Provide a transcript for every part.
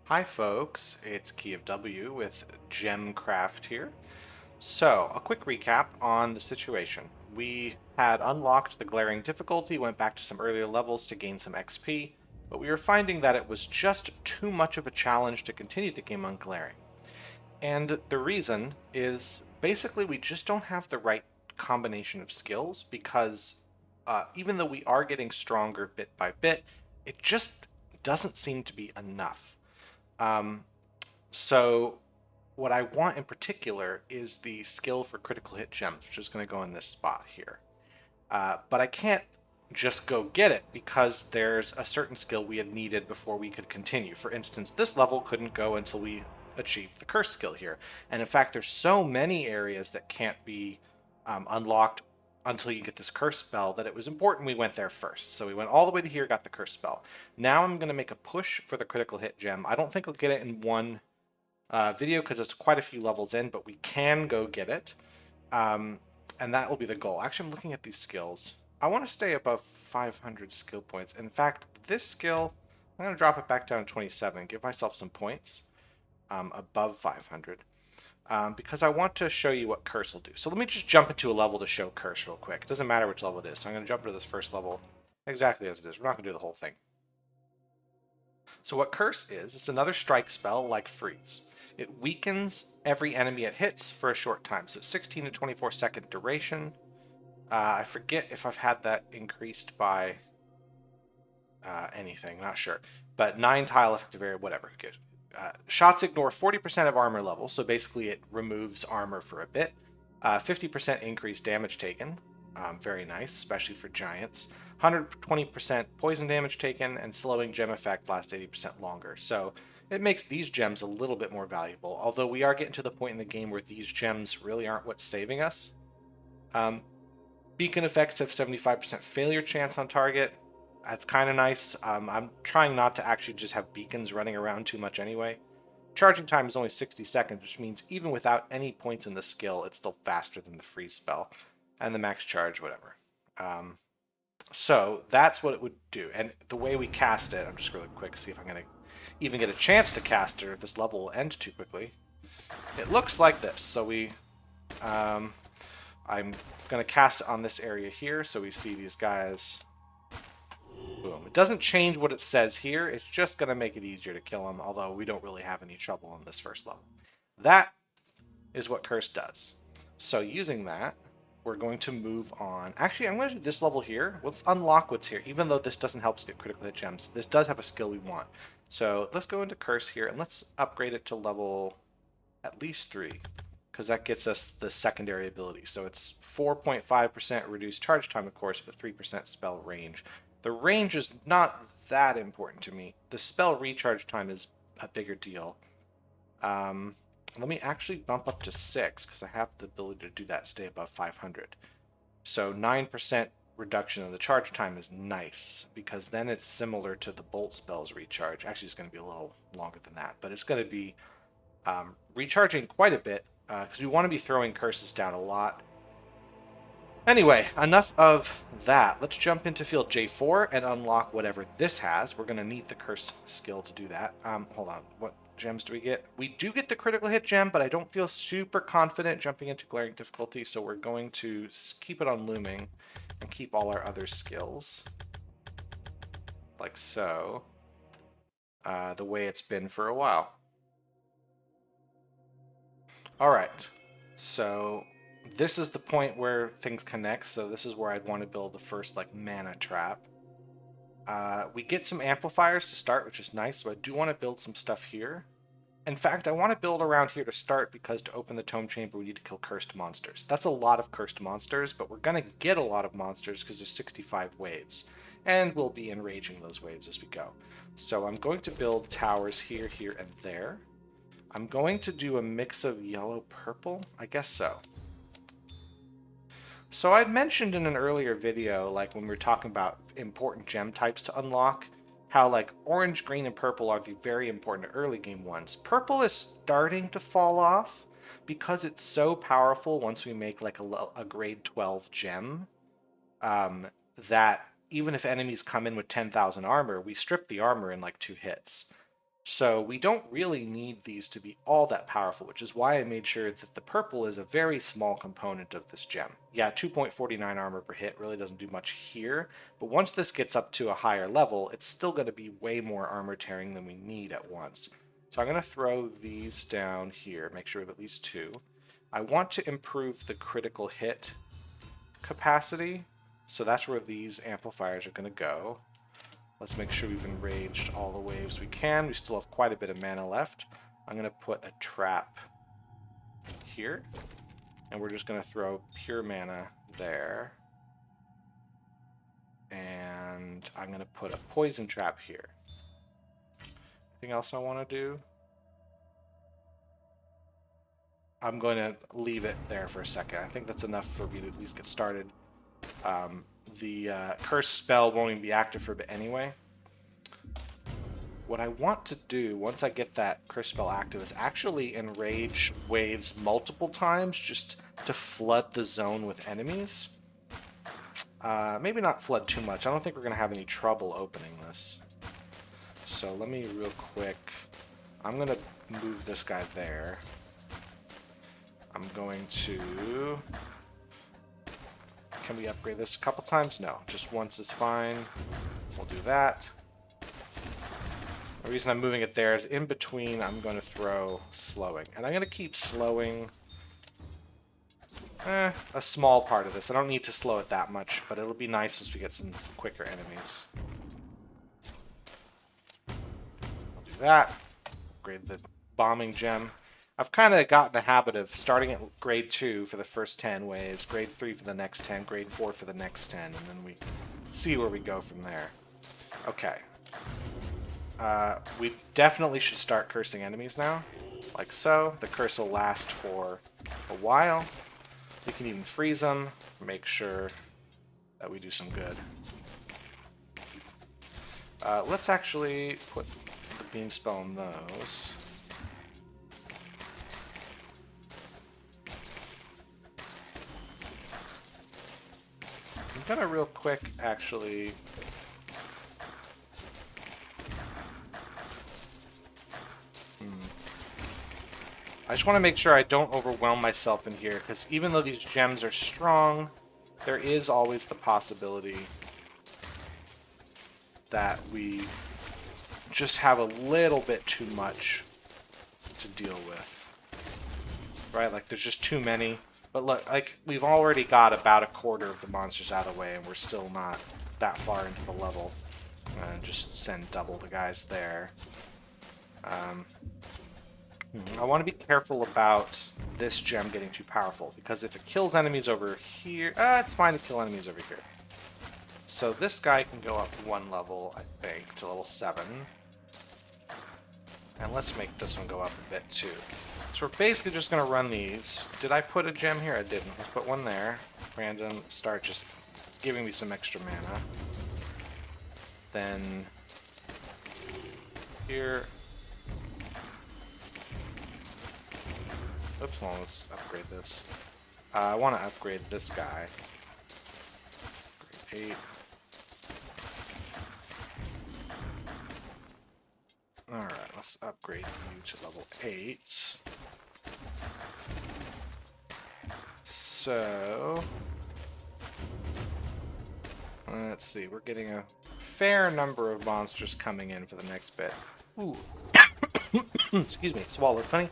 Hi folks, it's Key of W with Gemcraft here. So, a quick recap on the situation. We had unlocked the glaring difficulty, went back to some earlier levels to gain some XP, but we were finding that it was just too much of a challenge to continue the game on glaring. And the reason is basically we just don't have the right combination of skills because even though we are getting stronger bit by bit, it just doesn't seem to be enough. So what I want in particular is the skill for critical hit gems, which is going to go in this spot here. But I can't just go get it because there's a certain skill we had needed before we could continue. For instance, this level couldn't go until we achieved the curse skill here. And in fact, there's so many areas that can't be unlocked until you get this curse spell that it was important we went there first. So we went all the way to here, got the curse spell. Now I'm going to make a push for the critical hit gem. I don't think I'll get it in one video because it's quite a few levels in, but we can go get it. And that will be the goal. Actually, I'm looking at these skills. I want to stay above 500 skill points. In fact, this skill, I'm going to drop it back down to 27, give myself some points above 500. Because I want to show you what curse will do. So let me just jump into a level to show curse real quick. It doesn't matter which level it is. So I'm going to jump into this first level exactly as it is. We're not going to do the whole thing. So what curse is, it's another strike spell like freeze. It weakens every enemy it hits for a short time. So it's 16 to 24 second duration. I forget if I've had that increased by anything, not sure. But 9 tile effective area, whatever. Good. Shots ignore 40% of armor level, so basically it removes armor for a bit. 50% increased damage taken, very nice, especially for giants. 120% poison damage taken, and slowing gem effect lasts 80% longer. So it makes these gems a little bit more valuable, although we are getting to the point in the game where these gems really aren't what's saving us. Beacon effects have 75% failure chance on target. That's kind of nice. I'm trying not to actually just have beacons running around too much anyway. Charging time is only 60 seconds, which means even without any points in the skill, it's still faster than the freeze spell. And the max charge, whatever. So that's what it would do. And the way we cast it, I'm just really quick, see if I'm going to even get a chance to cast it, or if this level will end too quickly. It looks like this. So I'm going to cast it on this area here, so we see these guys. Boom. It doesn't change what it says here. It's just going to make it easier to kill them, although we don't really have any trouble on this first level. That is what Curse does. So using that, we're going to move on. Actually, I'm going to do this level here. Let's unlock what's here. Even though this doesn't help us get critical hit gems, this does have a skill we want. So let's go into Curse here, and let's upgrade it to level at least 3, because that gets us the secondary ability. So it's 4.5% reduced charge time, of course, but 3% spell range. The range is not that important to me. The spell recharge time is a bigger deal. Let me actually bump up to 6 because I have the ability to do that, stay above 500. So 9% reduction in the charge time is nice because then it's similar to the bolt spell's recharge. Actually, it's going to be a little longer than that, but it's going to be recharging quite a bit because we want to be throwing curses down a lot. Anyway, enough of that. Let's jump into field J4 and unlock whatever this has. We're going to need the curse skill to do that. Hold on. What gems do we get? We do get the critical hit gem, but I don't feel super confident jumping into glaring difficulty, so we're going to keep it on looming and keep all our other skills. Like so. The way it's been for a while. Alright. So this is the point where things connect, so this is where I'd want to build the first like mana trap. We get some amplifiers to start, which is nice, so I do want to build some stuff here. In fact, I want to build around here to start because to open the tome chamber we need to kill cursed monsters. That's a lot of cursed monsters, but we're going to get a lot of monsters because there's 65 waves. And we'll be enraging those waves as we go. So I'm going to build towers here, here, and there. I'm going to do a mix of yellow-purple. I guess so. So I'd mentioned in an earlier video, like when we were talking about important gem types to unlock, how like orange, green, and purple are the very important early game ones. Purple is starting to fall off because it's so powerful once we make like a grade 12 gem that even if enemies come in with 10,000 armor, we strip the armor in like 2 hits. So we don't really need these to be all that powerful, which is why I made sure that the purple is a very small component of this gem. Yeah, 2.49 armor per hit really doesn't do much here, but once this gets up to a higher level, it's still going to be way more armor tearing than we need at once. So I'm going to throw these down here, make sure we have at least 2. I want to improve the critical hit capacity, so that's where these amplifiers are going to go. Let's make sure we've enraged all the waves we can. We still have quite a bit of mana left. I'm going to put a trap here, and we're just going to throw pure mana there. And I'm going to put a poison trap here. Anything else I want to do? I'm going to leave it there for a second. I think that's enough for me to at least get started. The curse spell won't even be active for a bit anyway. What I want to do once I get that curse spell active is actually enrage waves multiple times just to flood the zone with enemies. Maybe not flood too much. I don't think we're going to have any trouble opening this. So let me real quick... I'm going to move this guy there. I'm going to... Can we upgrade this a couple times? No, just once is fine. We'll do that. The reason I'm moving it there is in between I'm going to throw slowing. And I'm going to keep slowing a small part of this. I don't need to slow it that much, but it'll be nice as we get some quicker enemies. I'll do that. Upgrade the bombing gem. I've kind of gotten the habit of starting at grade 2 for the first 10 waves, grade 3 for the next 10, grade 4 for the next 10, and then we see where we go from there. Okay. We definitely should start cursing enemies now, like so. The curse will last for a while. We can even freeze them, make sure that we do some good. Let's actually put the beam spell on those. I'm gonna real quick actually I just want to make sure I don't overwhelm myself in here, because even though these gems are strong, there is always the possibility that we just have a little bit too much to deal with. Right? Like, there's just too many. But look, like, we've already got about a quarter of the monsters out of the way, and we're still not that far into the level. Just send double the guys there. I want to be careful about this gem getting too powerful, because if it kills enemies over here... it's fine to kill enemies over here. So this guy can go up 1 level, I think, to level 7. And let's make this one go up a bit too. So we're basically just going to run these. Did I put a gem here? I didn't. Let's put one there. Random, start just giving me some extra mana. Then here... Oops, hold on, let's upgrade this. I want to upgrade this guy. Grade 8. Alright, let's upgrade you to level 8. So... let's see, we're getting a fair number of monsters coming in for the next bit. Ooh. Excuse me, swallowed funny.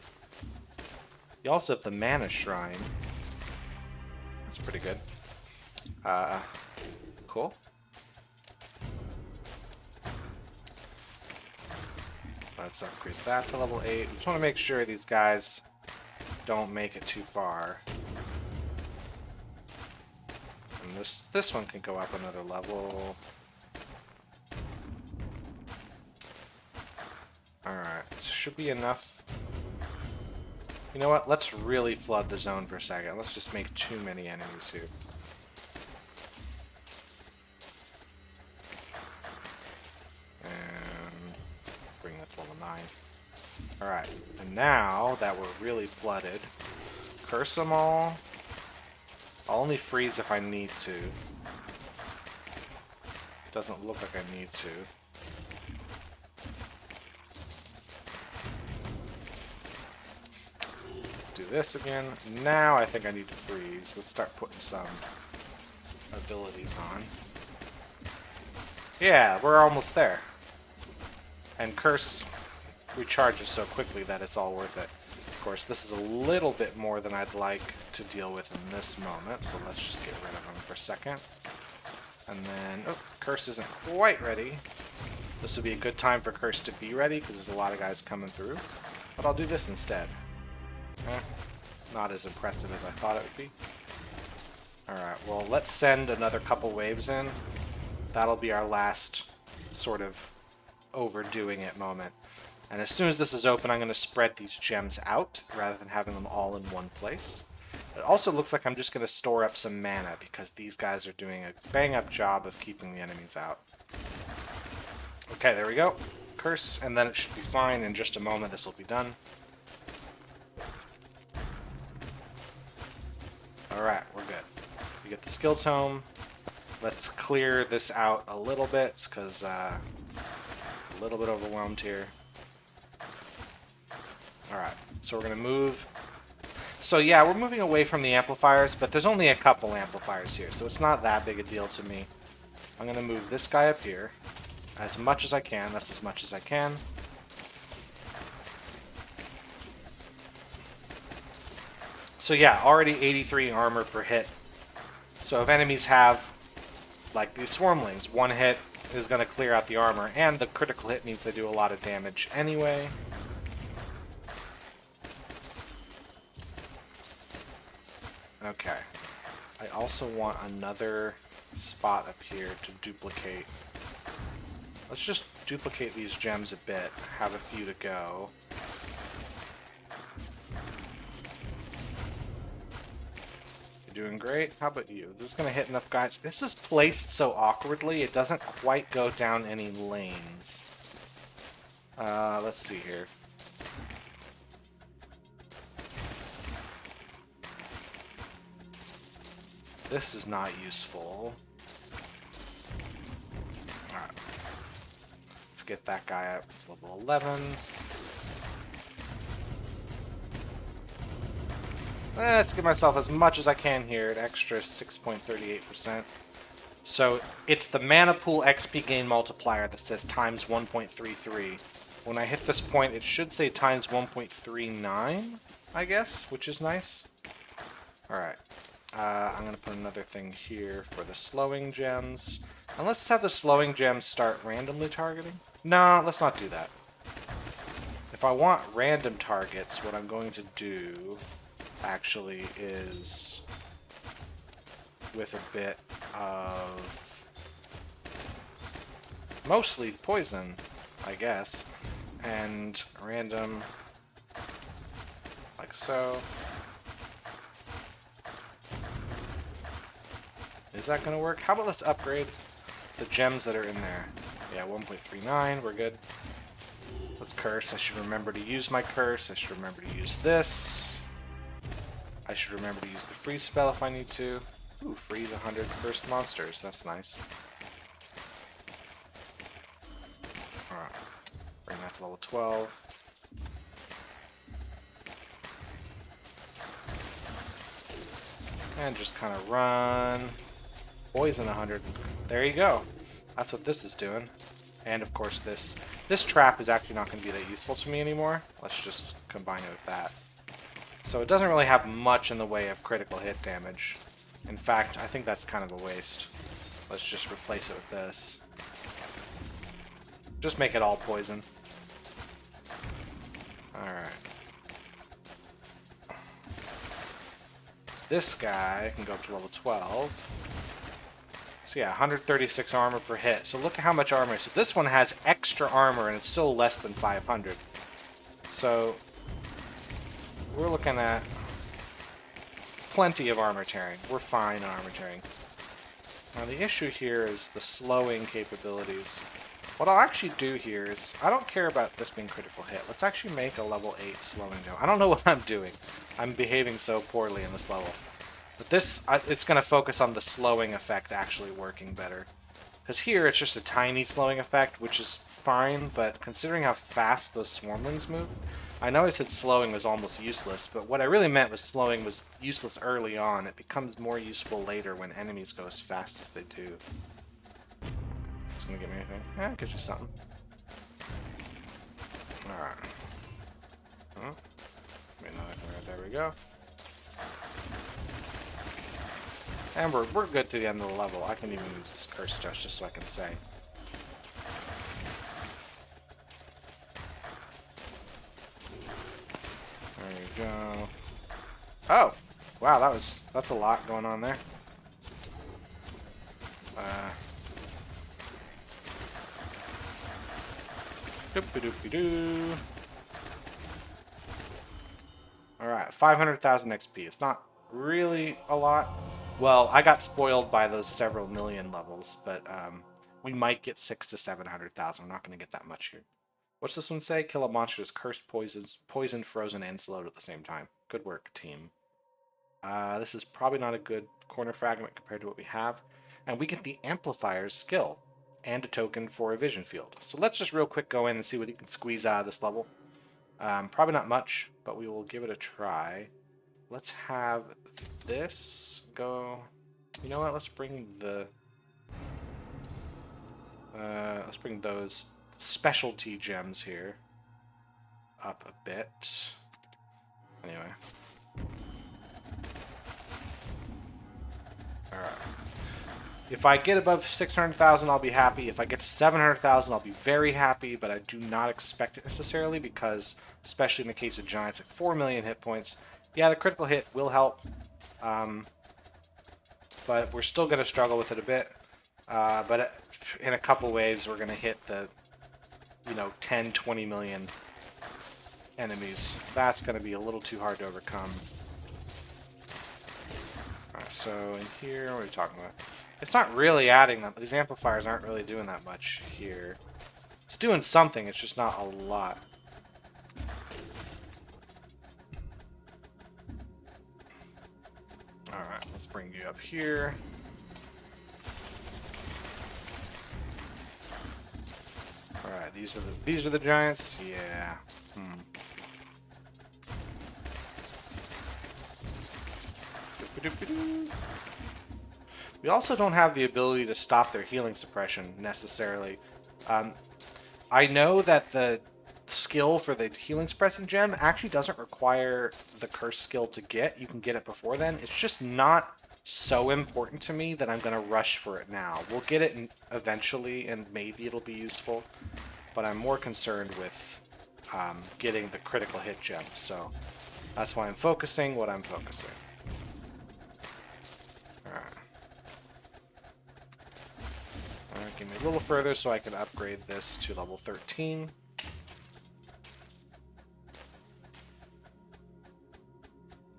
You also have the Mana Shrine. That's pretty good. Cool. Let's upgrade that to level 8. Just want to make sure these guys don't make it too far. And this one can go up another level. Alright, so should be enough. You know what? Let's really flood the zone for a second. Let's just make too many enemies here. And bring that to level 9. Alright, and now that we're really flooded, curse them all. I'll only freeze if I need to. Doesn't look like I need to. this again. Now I think I need to freeze. Let's start putting some abilities on. Yeah, we're almost there. And Curse recharges so quickly that it's all worth it. Of course, this is a little bit more than I'd like to deal with in this moment, so let's just get rid of him for a second. And then, oh, Curse isn't quite ready. This would be a good time for Curse to be ready, because there's a lot of guys coming through. But I'll do this instead. Not as impressive as I thought it would be. Alright, well, let's send another couple waves in. That'll be our last sort of overdoing it moment. And as soon as this is open, I'm going to spread these gems out rather than having them all in one place. It also looks like I'm just going to store up some mana because these guys are doing a bang-up job of keeping the enemies out. Okay, there we go. Curse, and then it should be fine. In just a moment, this will be done. Alright, we're good. We get the skill tome. Let's clear this out a little bit because a little bit overwhelmed here. Alright, so we're going to move. So yeah, we're moving away from the amplifiers, but there's only a couple amplifiers here, so it's not that big a deal to me. I'm going to move this guy up here as much as I can. That's as much as I can. So yeah, already 83 armor per hit. So if enemies have, like these swarmlings, one hit is going to clear out the armor, and the critical hit means they do a lot of damage anyway. Okay. I also want another spot up here to duplicate. Let's just duplicate these gems a bit. Have a few to go. You're doing great. How about you? This is going to hit enough guys. This is placed so awkwardly, it doesn't quite go down any lanes. Let's see here. This is not useful. Alright. Let's get that guy up to level 11. Let's give myself as much as I can here, an extra 6.38%. So it's the mana pool XP gain multiplier that says times 1.33. When I hit this point, it should say times 1.39, I guess, which is nice. Alright. I'm going to put another thing here for the slowing gems. And let's have the slowing gems start randomly targeting. No, let's not do that. If I want random targets, what I'm going to do actually is with a bit of mostly poison, I guess, and random like so. Is that going to work? How about let's upgrade the gems that are in there. Yeah, 1.39, we're good. Let's curse. I should remember to use my curse. I should remember to use this. I should remember to use the freeze spell if I need to. Ooh, freeze 100 first monsters. That's nice. Alright. Bring that to level 12. And just kind of run. Poison 100. There you go. That's what this is doing. And of course this trap is actually not going to be that useful to me anymore. Let's just combine it with that. So it doesn't really have much in the way of critical hit damage. In fact, I think that's kind of a waste. Let's just replace it with this. Just make it all poison. Alright. This guy can go up to level 12. So yeah, 136 armor per hit. So look at how much armor. So this one has extra armor and it's still less than 500. So we're looking at plenty of armor tearing. We're fine on armor tearing. Now the issue here is the slowing capabilities. What I'll actually do here is, I don't care about this being critical hit. Let's actually make a level 8 slowing down. I don't know what I'm doing. I'm behaving so poorly in this level. But this, it's going to focus on the slowing effect actually working better. Because here it's just a tiny slowing effect, which is fine, but considering how fast those swarmlings move, I know I said slowing was almost useless, but what I really meant was slowing was useless early on. It becomes more useful later when enemies go as fast as they do. It's gonna give me anything. Yeah, it gives you something. Alright. Oh. There we go. And we're good to the end of the level. I can even use this curse just so I can say. There you go. Oh! Wow, that's a lot going on there. Doopy-doopy-doo. Alright, 500,000 XP. It's not really a lot. Well, I got spoiled by those several million levels, but we might get 600,000 to 700,000. I'm not going to get that much here. What's this one say? Kill a monster that's cursed, poisoned, frozen, and slowed at the same time. Good work, team. This is probably not a good corner fragment compared to what we have. And we get the Amplifiers skill and a token for a vision field. So let's just real quick go in and see what you can squeeze out of this level. Probably not much, but we will give it a try. Let's have this go. You know what? Let's bring the. Let's bring those specialty gems here up a bit. Anyway. All right. If I get above 600,000, I'll be happy. If I get to 700,000, I'll be very happy, but I do not expect it necessarily because, especially in the case of giants, like 4 million hit points, yeah, the critical hit will help, but we're still going to struggle with it a bit. But in a couple ways, we're going to hit the, 10, 20 million enemies. That's going to be a little too hard to overcome. Alright, so in here, what are we talking about? It's not really adding them. These amplifiers aren't really doing that much here. It's doing something, it's just not a lot. Alright, let's bring you up here. Alright, these are the giants? Yeah. We also don't have the ability to stop their healing suppression, necessarily. I know that the skill for the healing suppressing gem actually doesn't require the curse skill to get. You can get it before then. It's just not so important to me that I'm going to rush for it now. We'll get it eventually, and maybe it'll be useful. But I'm more concerned with getting the critical hit gem. So that's why I'm focusing what I'm focusing. Give me a little further so I can upgrade this to level 13.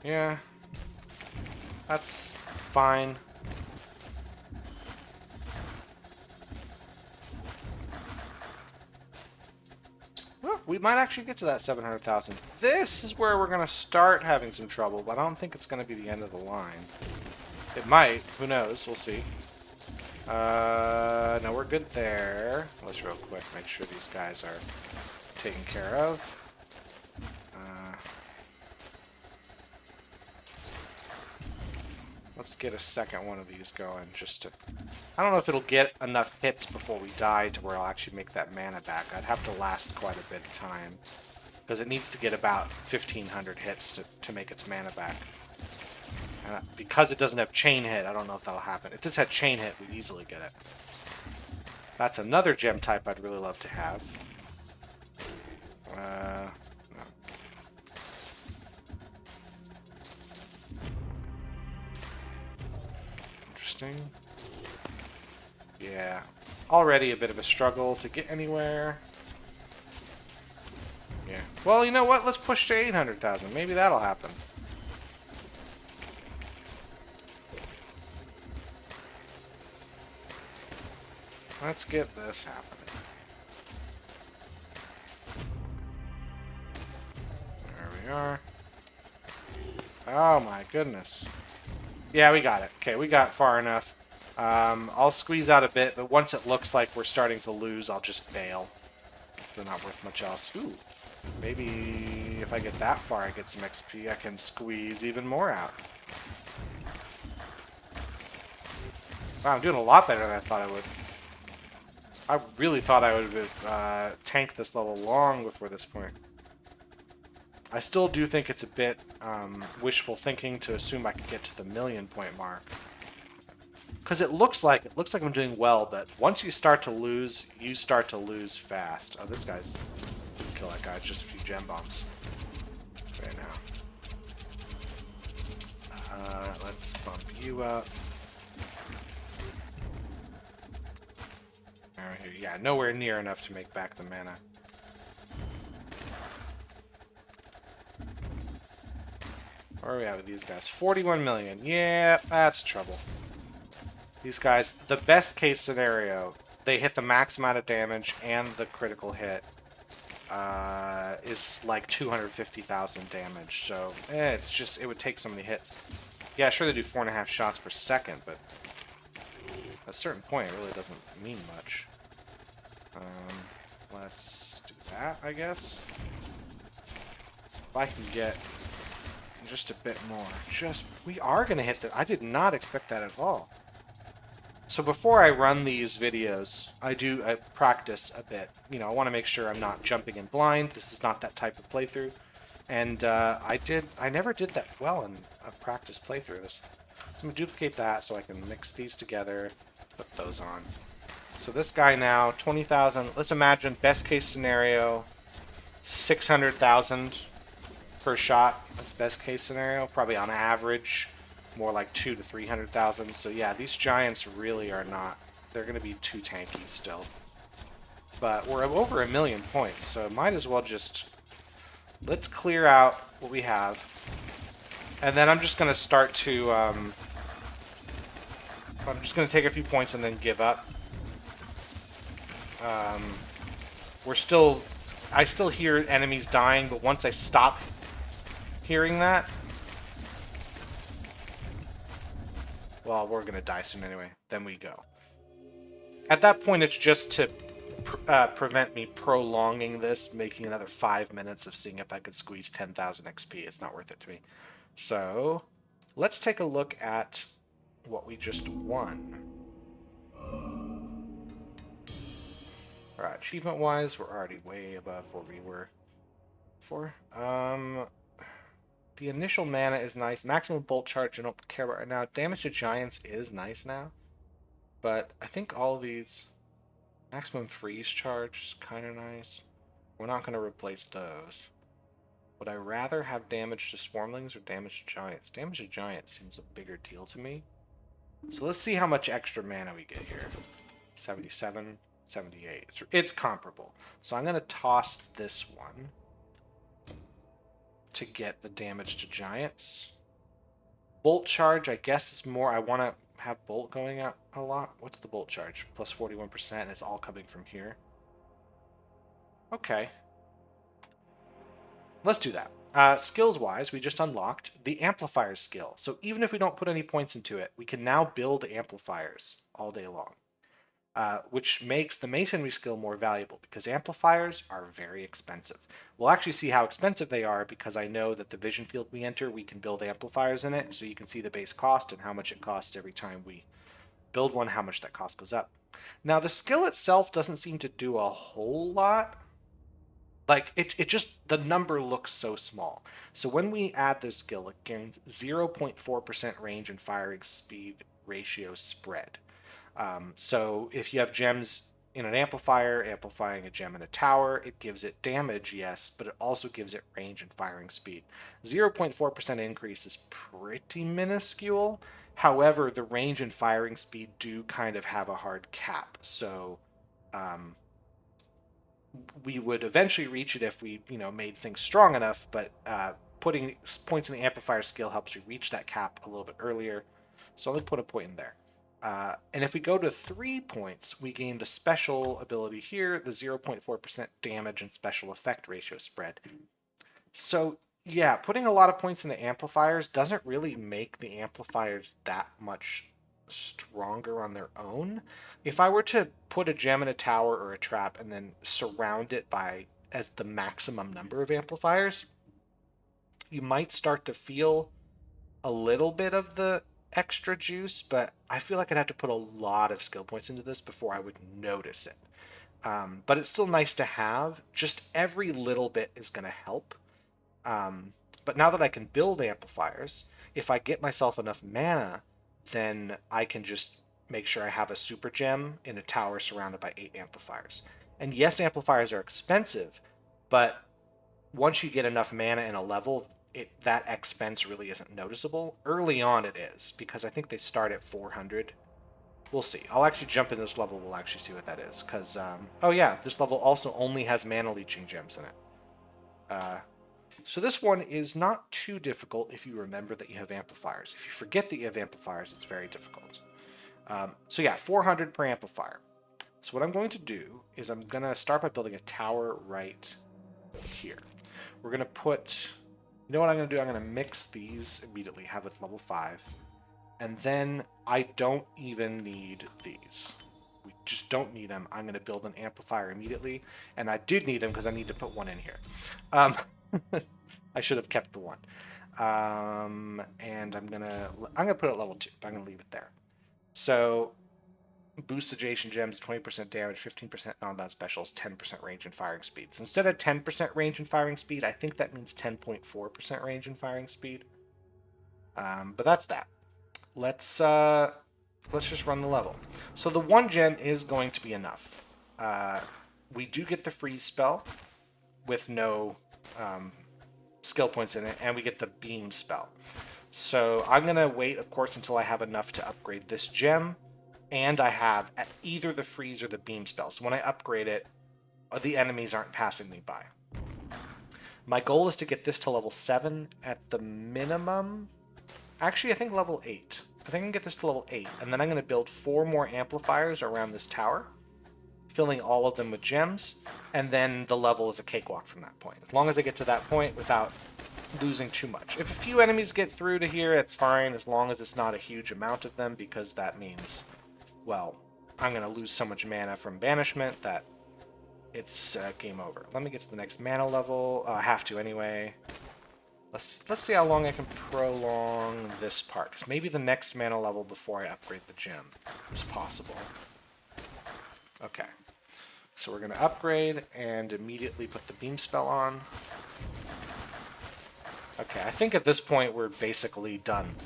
Yeah, that's fine. Well, we might actually get to that 700,000. This is where we're going to start having some trouble, but I don't think it's going to be the end of the line. It might. Who knows? We'll see. No, we're good there. Let's real quick make sure these guys are taken care of. Let's get a second one of these going just to... I don't know if it'll get enough hits before we die to where I'll actually make that mana back. I'd have to last quite a bit of time. Because it needs to get about 1,500 hits to make its mana back. And because it doesn't have chain hit, I don't know if that'll happen. If this had chain hit, we'd easily get it. That's another gem type I'd really love to have. No. Interesting. Yeah. Already a bit of a struggle to get anywhere. Yeah. Well, you know what? Let's push to 800,000. Maybe that'll happen. Let's get this happening. There we are. Oh my goodness. Yeah, we got it. Okay, we got far enough. I'll squeeze out a bit, but once it looks like we're starting to lose, I'll just bail. really not worth much else. Ooh, maybe if I get that far, I get some XP, I can squeeze even more out. Wow, I'm doing a lot better than I thought I would. I really thought I would have tanked this level long before this point. I still do think it's a bit wishful thinking to assume I could get to the 1,000,000-point mark. Because it looks like I'm doing well, but once you start to lose, you start to lose fast. Oh, this guy's didn't kill that guy. It's just a few gem bombs right now. Let's bump you up. Yeah, nowhere near enough to make back the mana. Where are we at with these guys? 41 million. Yeah, that's trouble. These guys, the best case scenario, they hit the max amount of damage and the critical hit is like 250,000 damage. So, it's just, it would take so many hits. Yeah, sure they do 4.5 shots per second, but at a certain point, it really doesn't mean much. Let's do that, I guess. If I can get just a bit more. We are going to hit the... I did not expect that at all. So before I run these videos, I practice a bit. You know, I want to make sure I'm not jumping in blind. This is not that type of playthrough. And I never did that well in a practice playthrough. So I'm going to duplicate that so I can mix these together, put those on. So this guy now, 20,000. Let's imagine best case scenario, 600,000 per shot. That's best case scenario. Probably on average, more like 200,000 to 300,000. So yeah, these giants really are not. They're going to be too tanky still. But we're over 1,000,000 points, so might as well just let's clear out what we have, and then I'm just going to start to. I'm just going to take a few points and then give up. I still hear enemies dying, but once I stop hearing that, well, we're gonna die soon anyway. Then we go. At that point, it's just to prevent me prolonging this, making another 5 minutes of seeing if I could squeeze 10,000 XP. It's not worth it to me. So, let's take a look at what we just won. Alright, achievement-wise, we're already way above where we were before. The initial mana is nice. Maximum bolt charge I don't care about right now. Damage to giants is nice now. But I think all of these... Maximum freeze charge is kind of nice. We're not going to replace those. Would I rather have damage to swarmlings or damage to giants? Damage to giants seems a bigger deal to me. So let's see how much extra mana we get here. 77... 78. It's comparable. So I'm going to toss this one to get the damage to giants. Bolt charge, I guess, is more... I want to have bolt going out a lot. What's the bolt charge? Plus 41%. It's all coming from here. Okay. Let's do that. Skills-wise, we just unlocked the Amplifiers skill. So even if we don't put any points into it, we can now build amplifiers all day long. Which makes the masonry skill more valuable because amplifiers are very expensive. We'll actually see how expensive they are because I know that the vision field we enter, we can build amplifiers in it, so you can see the base cost and how much it costs every time we build one, how much that cost goes up. Now, the skill itself doesn't seem to do a whole lot. Like, it just, the number looks so small. So when we add this skill, it gains 0.4% range and firing speed ratio spread. So if you have gems in an amplifier, amplifying a gem in a tower, it gives it damage, yes, but it also gives it range and firing speed. 0.4% increase is pretty minuscule. However, the range and firing speed do kind of have a hard cap. So we would eventually reach it if we, made things strong enough, but putting points in the amplifier skill helps you reach that cap a little bit earlier. So let me put a point in there. And if we go to 3 points, we gain the special ability here, the 0.4% damage and special effect ratio spread. So, yeah, putting a lot of points into amplifiers doesn't really make the amplifiers that much stronger on their own. If I were to put a gem in a tower or a trap and then surround it by as the maximum number of amplifiers, you might start to feel a little bit of the extra juice, but I feel like I'd have to put a lot of skill points into this before I would notice it. But it's still nice to have. Just every little bit is going to help. But now that I can build amplifiers, if I get myself enough mana, then I can just make sure I have a super gem in a tower surrounded by 8 amplifiers. And yes, amplifiers are expensive, but once you get enough mana in a level, that expense really isn't noticeable. Early on it is, because I think they start at 400. We'll see. I'll actually jump in this level. We'll actually see what that is. Because, oh yeah, this level also only has mana leeching gems in it. So this one is not too difficult if you remember that you have amplifiers. If you forget that you have amplifiers, it's very difficult. So yeah, 400 per amplifier. So what I'm going to do is I'm going to start by building a tower right here. We're going to put... You know what I'm going to do? I'm going to mix these immediately, have it level 5. And then I don't even need these. We just don't need them. I'm going to build an amplifier immediately. And I did need them because I need to put one in here. I should have kept the one. And I'm gonna put it at level 2. But I'm going to leave it there. So, boost adjacent gems, 20% damage, 15% non-bound specials, 10% range and firing speed. So instead of 10% range and firing speed, I think that means 10.4% range and firing speed. But that's that. Let's just run the level. So the 1 gem is going to be enough. We do get the freeze spell with no skill points in it, and we get the beam spell. So I'm going to wait, of course, until I have enough to upgrade this gem. And I have either the freeze or the beam spell. So when I upgrade it, the enemies aren't passing me by. My goal is to get this to level 7 at the minimum. Actually, I think level 8. I think I can get this to level 8. And then I'm going to build 4 more amplifiers around this tower, filling all of them with gems. And then the level is a cakewalk from that point. As long as I get to that point without losing too much. If a few enemies get through to here, it's fine, as long as it's not a huge amount of them, because that means... well, I'm going to lose so much mana from banishment that it's game over. Let me get to the next mana level. I have to anyway. Let's see how long I can prolong this part. 'Cause maybe the next mana level before I upgrade the gem is possible. Okay. So we're going to upgrade and immediately put the beam spell on. Okay, I think at this point we're basically done.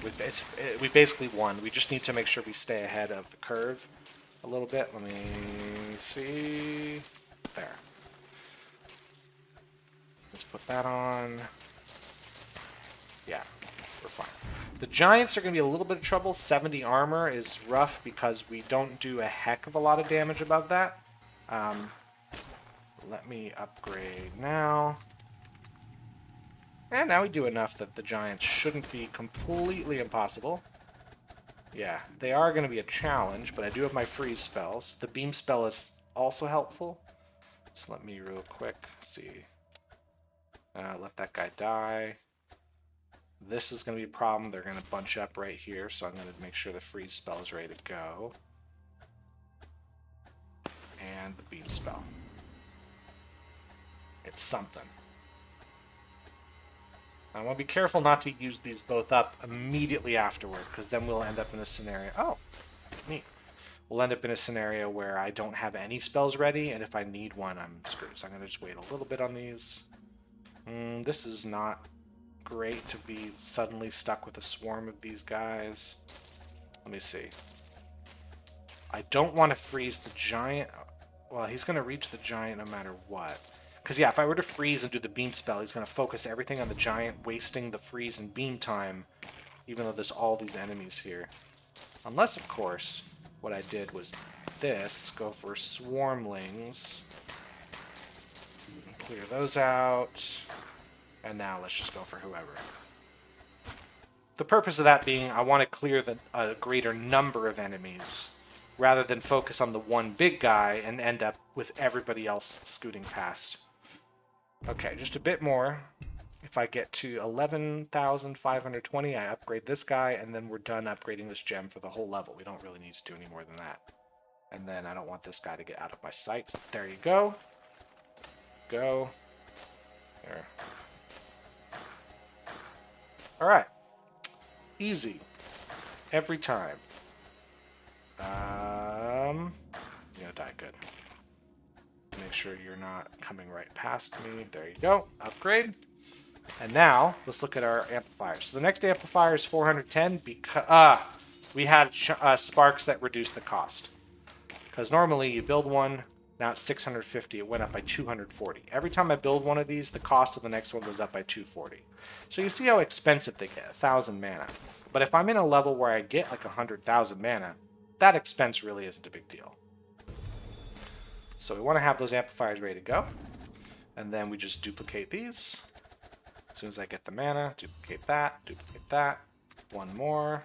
We basically won. We just need to make sure we stay ahead of the curve a little bit. Let me see. There. Let's put that on. Yeah, we're fine. The giants are going to be a little bit of trouble. 70 armor is rough because we don't do a heck of a lot of damage above that. Let me upgrade now. And now we do enough that the giants shouldn't be completely impossible. Yeah, they are going to be a challenge, but I do have my freeze spells. The beam spell is also helpful. So let me real quick see. Let that guy die. This is going to be a problem. They're going to bunch up right here, so I'm going to make sure the freeze spell is ready to go. And the beam spell. It's something. I want to be careful not to use these both up immediately afterward, because then we'll end up in a scenario... Oh, neat. We'll end up in a scenario where I don't have any spells ready, and if I need one, I'm screwed. So I'm going to just wait a little bit on these. This is not great to be suddenly stuck with a swarm of these guys. Let me see. I don't want to freeze the giant... Well, he's going to reach the giant no matter what. Because, yeah, if I were to freeze and do the beam spell, he's going to focus everything on the giant, wasting the freeze and beam time, even though there's all these enemies here. Unless, of course, what I did was this, go for swarmlings, clear those out, and now let's just go for whoever. The purpose of that being, I want to clear a greater number of enemies, rather than focus on the one big guy and end up with everybody else scooting past. Okay, just a bit more. If I get to 11,520, I upgrade this guy, and then we're done upgrading this gem for the whole level. We don't really need to do any more than that. And then I don't want this guy to get out of my sights. There you go. Go. There. Alright. Easy. Every time. You're gonna die. Good. Make sure you're not coming right past me. There you go. Upgrade. And now, let's look at our amplifiers. So the next amplifier is 410 because we had sparks that reduce the cost. Because normally you build one, now it's 650. It went up by 240. Every time I build one of these, the cost of the next one goes up by 240. So you see how expensive they get, 1,000 mana. But if I'm in a level where I get like 100,000 mana, that expense really isn't a big deal. So we want to have those amplifiers ready to go. And then we just duplicate these. As soon as I get the mana, duplicate that, one more.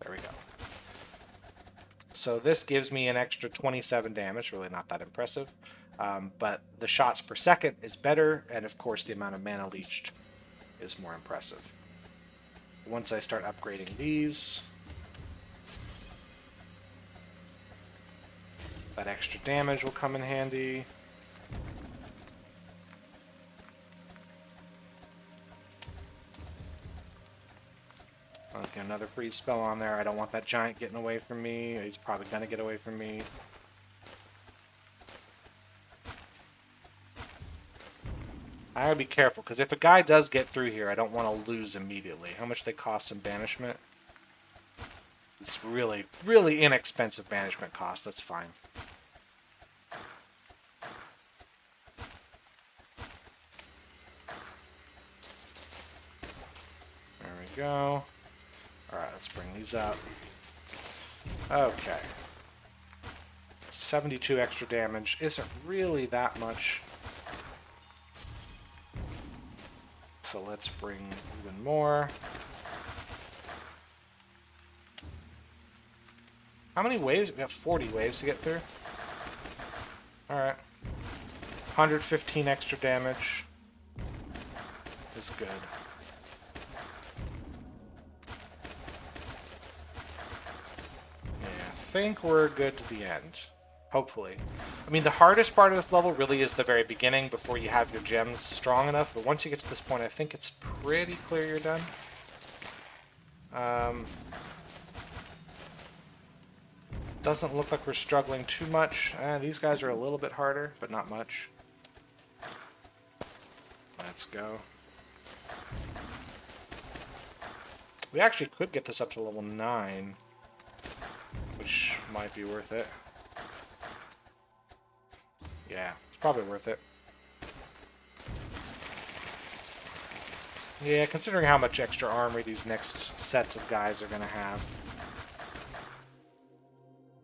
There we go. So this gives me an extra 27 damage, really not that impressive. But the shots per second is better, and of course the amount of mana leached is more impressive. Once I start upgrading these, that extra damage will come in handy. I'll get another freeze spell on there. I don't want that giant getting away from me. He's probably going to get away from me. I gotta be careful, because if a guy does get through here, I don't want to lose immediately. How much they cost in banishment? It's really, really inexpensive banishment cost. That's fine. There we go. Alright, let's bring these up. Okay. 72 extra damage isn't really that much. So let's bring even more. How many waves? We got 40 waves to get through. Alright. 115 extra damage is good. I think we're good to the end. Hopefully. I mean, the hardest part of this level really is the very beginning before you have your gems strong enough, but once you get to this point, I think it's pretty clear you're done. Doesn't look like we're struggling too much. These guys are a little bit harder, but not much. Let's go. We actually could get this up to level 9. Which might be worth it. Yeah, it's probably worth it. Yeah, considering how much extra armory these next sets of guys are going to have.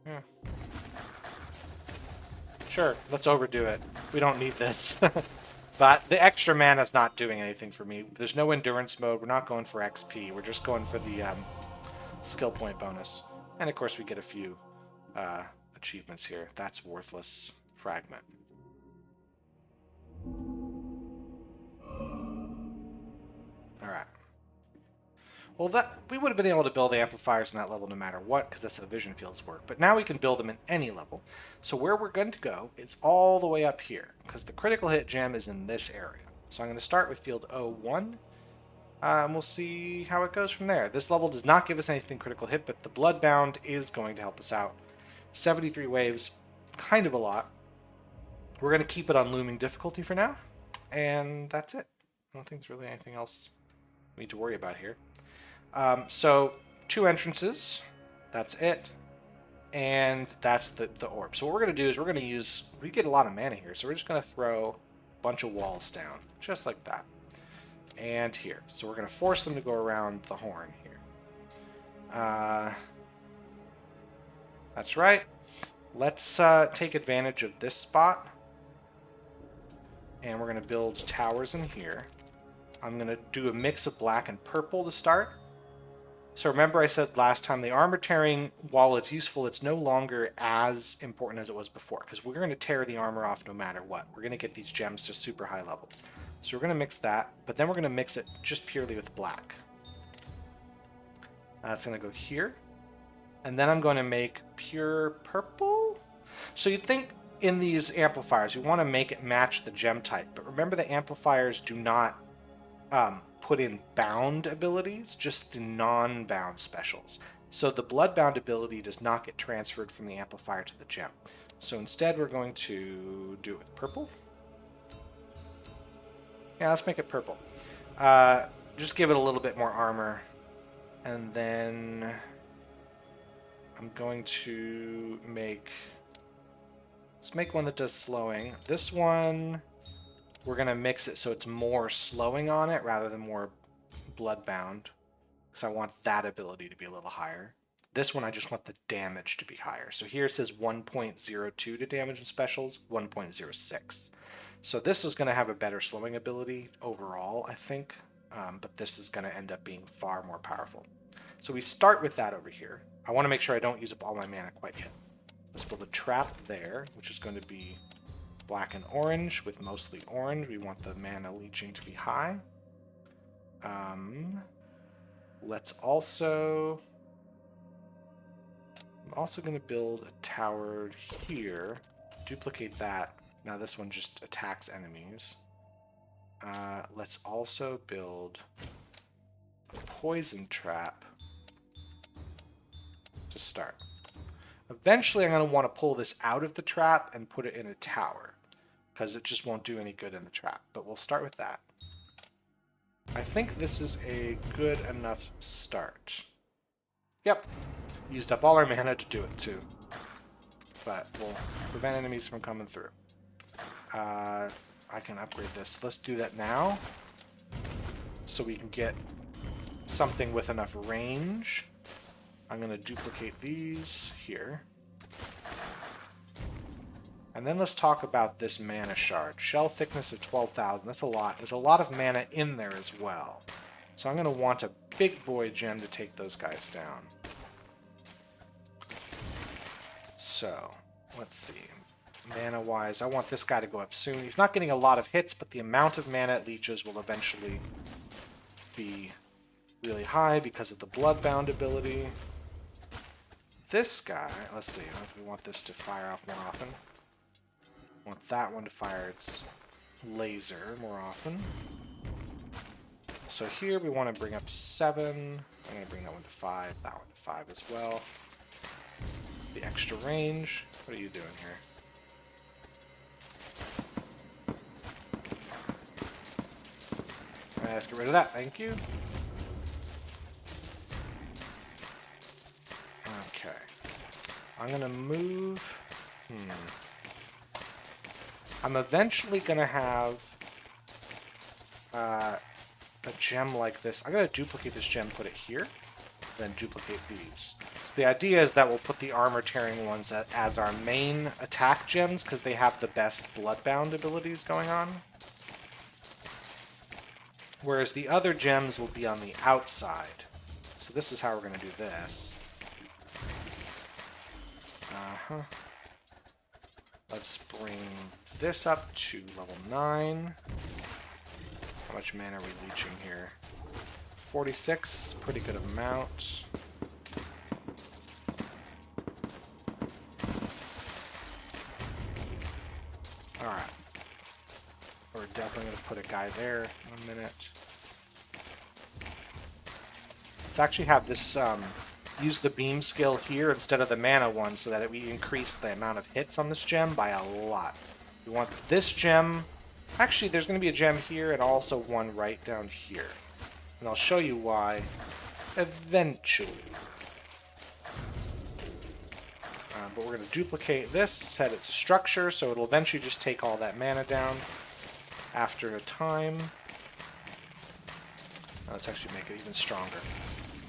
Yeah. Sure, let's overdo it. We don't need this. But the extra mana's not doing anything for me. There's no endurance mode. We're not going for XP. We're just going for the skill point bonus. And of course we get a few achievements here. That's worthless fragment. Alright. Well, we would have been able to build amplifiers in that level no matter what, because that's how vision fields work. But now we can build them in any level. So where we're going to go is all the way up here, because the critical hit gem is in this area. So I'm going to start with field 01. And we'll see how it goes from there. This level does not give us anything critical hit, but the Bloodbound is going to help us out. 73 waves, kind of a lot. We're going to keep it on looming difficulty for now, and that's it. I don't think there's really anything else we need to worry about here. So, 2 entrances, that's it, and that's the orb. So what we're going to do is we're going to use, we get a lot of mana here, so we're just going to throw a bunch of walls down, just like that. And here. So we're going to force them to go around the horn here. That's right. Let's take advantage of this spot. And we're going to build towers in here. I'm going to do a mix of black and purple to start. So remember I said last time, the armor tearing, while it's useful, it's no longer as important as it was before, because we're going to tear the armor off no matter what. We're going to get these gems to super high levels. So we're going to mix that, but then we're going to mix it just purely with black. That's going to go here. And then I'm going to make pure purple. So you'd think in these amplifiers, you want to make it match the gem type. But remember, the amplifiers do not put in bound abilities, just non-bound specials. So the blood-bound ability does not get transferred from the amplifier to the gem. So instead, we're going to do it with purple. Yeah, let's make it purple. Just give it a little bit more armor. And then I'm going to make... Let's make one that does slowing. This one, we're going to mix it so it's more slowing on it rather than more bloodbound, because I want that ability to be a little higher. This one, I just want the damage to be higher. So here it says 1.02 to damage and specials, 1.06. So this is going to have a better slowing ability overall, I think, but this is going to end up being far more powerful. So we start with that over here. I want to make sure I don't use up all my mana quite yet. Let's build a trap there, which is going to be black and orange, with mostly orange. We want the mana leeching to be high. Let's also... I'm also going to build a tower here. Duplicate that. Now this one just attacks enemies. Let's also build a poison trap to start. Eventually I'm going to want to pull this out of the trap and put it in a tower, because it just won't do any good in the trap. But we'll start with that. I think this is a good enough start. Yep. Used up all our mana to do it too. But we'll prevent enemies from coming through. I can upgrade this. Let's do that now, so we can get something with enough range. I'm going to duplicate these here. And then let's talk about this mana shard. Shell thickness of 12,000. That's a lot. There's a lot of mana in there as well. So I'm going to want a big boy gem to take those guys down. So, let's see. Mana-wise, I want this guy to go up soon. He's not getting a lot of hits, but the amount of mana it leeches will eventually be really high because of the Bloodbound ability. This guy, let's see, we want this to fire off more often. Want that one to fire its laser more often. So here we want to bring up to 7. I'm going to bring that one to 5, that one to 5 as well. The extra range. What are you doing here? Let's get rid of that, thank you. Okay. I'm going to move... I'm eventually going to have a gem like this. I'm going to duplicate this gem, put it here, then duplicate these. So the idea is that we'll put the armor-tearing ones as our main attack gems, because they have the best Bloodbound abilities going on. Whereas the other gems will be on the outside. So this is how we're going to do this. Let's bring this up to level 9. How much mana are we leeching here? 46, pretty good amount. Alright. We're definitely going to put a guy there in a minute. Let's actually have this, use the beam skill here instead of the mana one, so that we increase the amount of hits on this gem by a lot. We want this gem... Actually, there's going to be a gem here and also one right down here. And I'll show you why eventually. But we're going to duplicate this, set it to structure, so it'll eventually just take all that mana down after a time. Let's actually make it even stronger.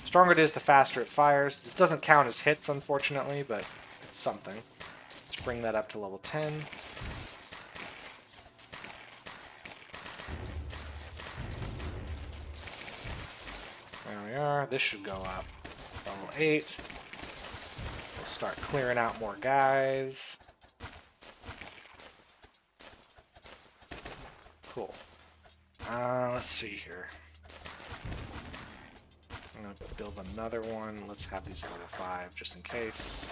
The stronger it is, the faster it fires. This doesn't count as hits, unfortunately, but it's something. Let's bring that up to level 10. There we are. This should go up. Level 8. We'll start clearing out more guys. Cool. Let's see here. I'm going to build another one. Let's have these level 5 just in case.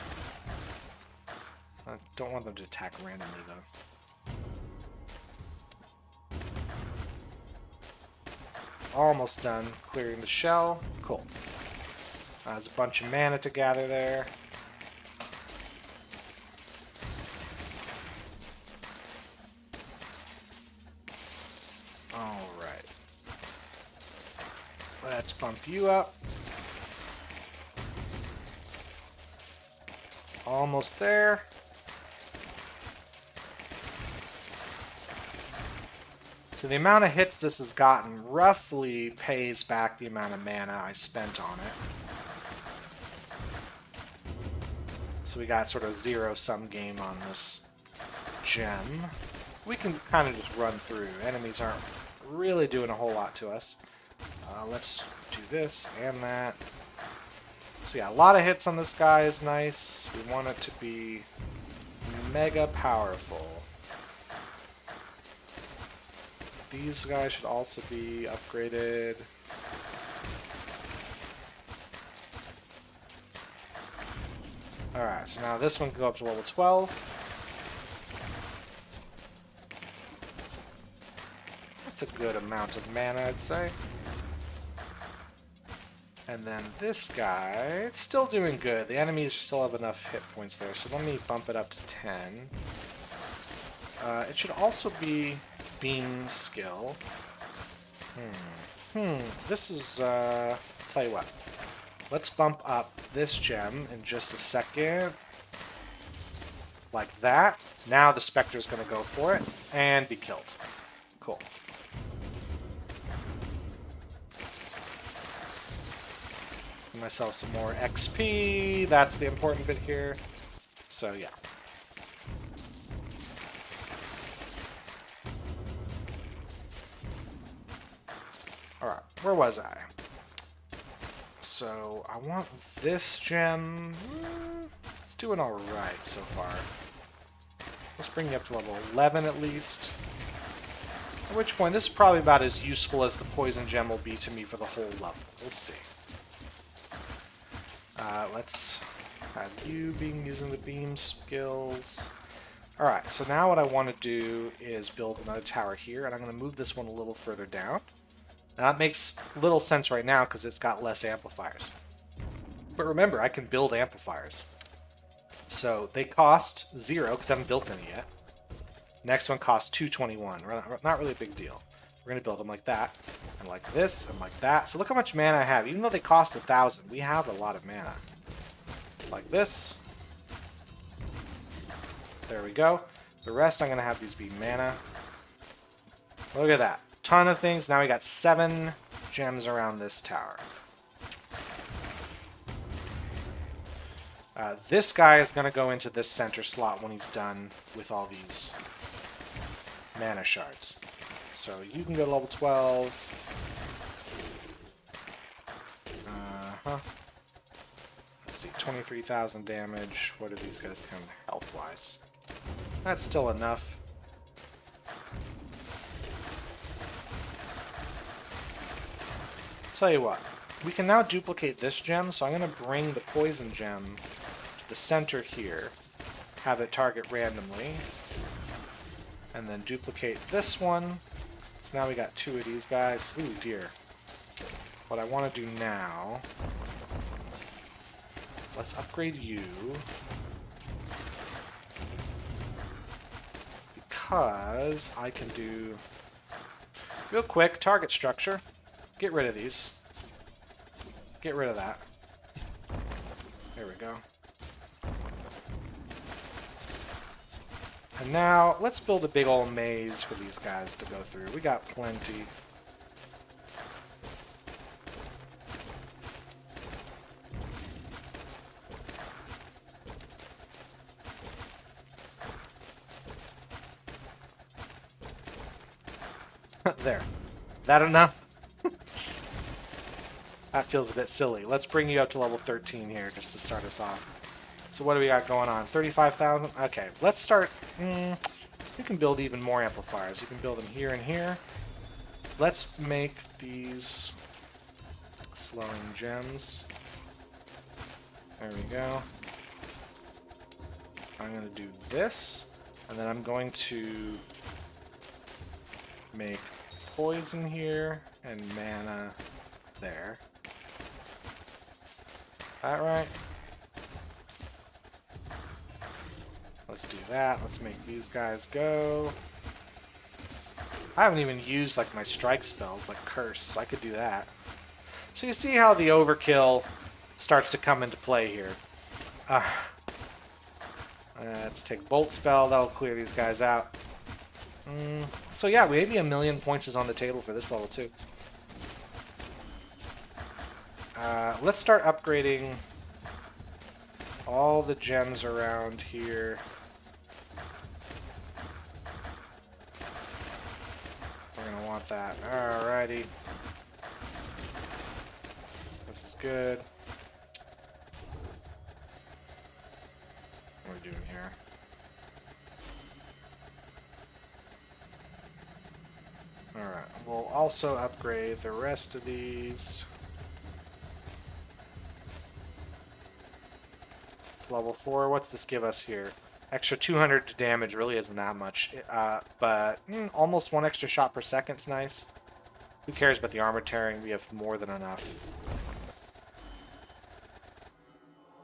I don't want them to attack randomly though. Almost done clearing the shell. Cool. There's a bunch of mana to gather there. Alright. Let's bump you up. Almost there. So the amount of hits this has gotten roughly pays back the amount of mana I spent on it. So we got sort of zero-sum game on this gem. We can kind of just run through. Enemies aren't really doing a whole lot to us. Let's do this and that. So yeah, a lot of hits on this guy is nice. We want it to be mega powerful. These guys should also be upgraded. Alright, so now this one can go up to level 12. That's a good amount of mana, I'd say. And then this guy, it's still doing good. The enemies still have enough hit points there, so let me bump it up to 10. It should also be beam skill. This is, tell you what. Let's bump up this gem in just a second. Like that. Now the Spectre's going to go for it and be killed. Cool. Give myself some more XP. That's the important bit here. So, yeah. Alright, where was I? So, I want this gem. It's doing alright so far. Let's bring you up to level 11 at least. At which point, this is probably about as useful as the poison gem will be to me for the whole level. We'll see. Let's have you using the beam skills. Alright, so now what I want to do is build another tower here, and I'm going to move this one a little further down. Now that makes little sense right now because it's got less amplifiers. But remember, I can build amplifiers. So they cost 0 because I haven't built any yet. Next one costs 221. Not really a big deal. We're going to build them like that, and like this, and like that. So look how much mana I have. Even though they cost 1,000, we have a lot of mana. Like this. There we go. The rest I'm going to have these be mana. Look at that. Ton of things. Now we got 7 gems around this tower. This guy is going to go into this center slot when he's done with all these mana shards. So you can go to level 12. Let's see, 23,000 damage. What are these guys kind of health-wise? That's still enough. Tell you what, we can now duplicate this gem, so I'm going to bring the poison gem to the center here, have it target randomly, and then duplicate this one. So now we got 2 of these guys. Ooh, dear. What I want to do now, let's upgrade you, because I can do, real quick, target structure. Get rid of these. Get rid of that. There we go. And now, let's build a big old maze for these guys to go through. We got plenty. There. That enough? That feels a bit silly. Let's bring you up to level 13 here just to start us off. So what do we got going on? 35,000? Okay, let's start. You can build even more amplifiers. You can build them here and here. Let's make these slowing gems. There we go. I'm going to do this, and then I'm going to make poison here and mana there. That right? Let's do that. Let's make these guys go. I haven't even used like my strike spells like Curse. I could do that. So you see how the overkill starts to come into play here. Let's take Bolt Spell. That'll clear these guys out. So yeah, maybe 1,000,000 points is on the table for this level too. Let's start upgrading all the gems around here. We're going to want that. Alrighty. This is good. What are we doing here? Alright, we'll also upgrade the rest of these. Level 4, what's this give us here? Extra 200 damage really isn't that much, but almost 1 extra shot per second's nice. Who cares about the armor tearing? We have more than enough.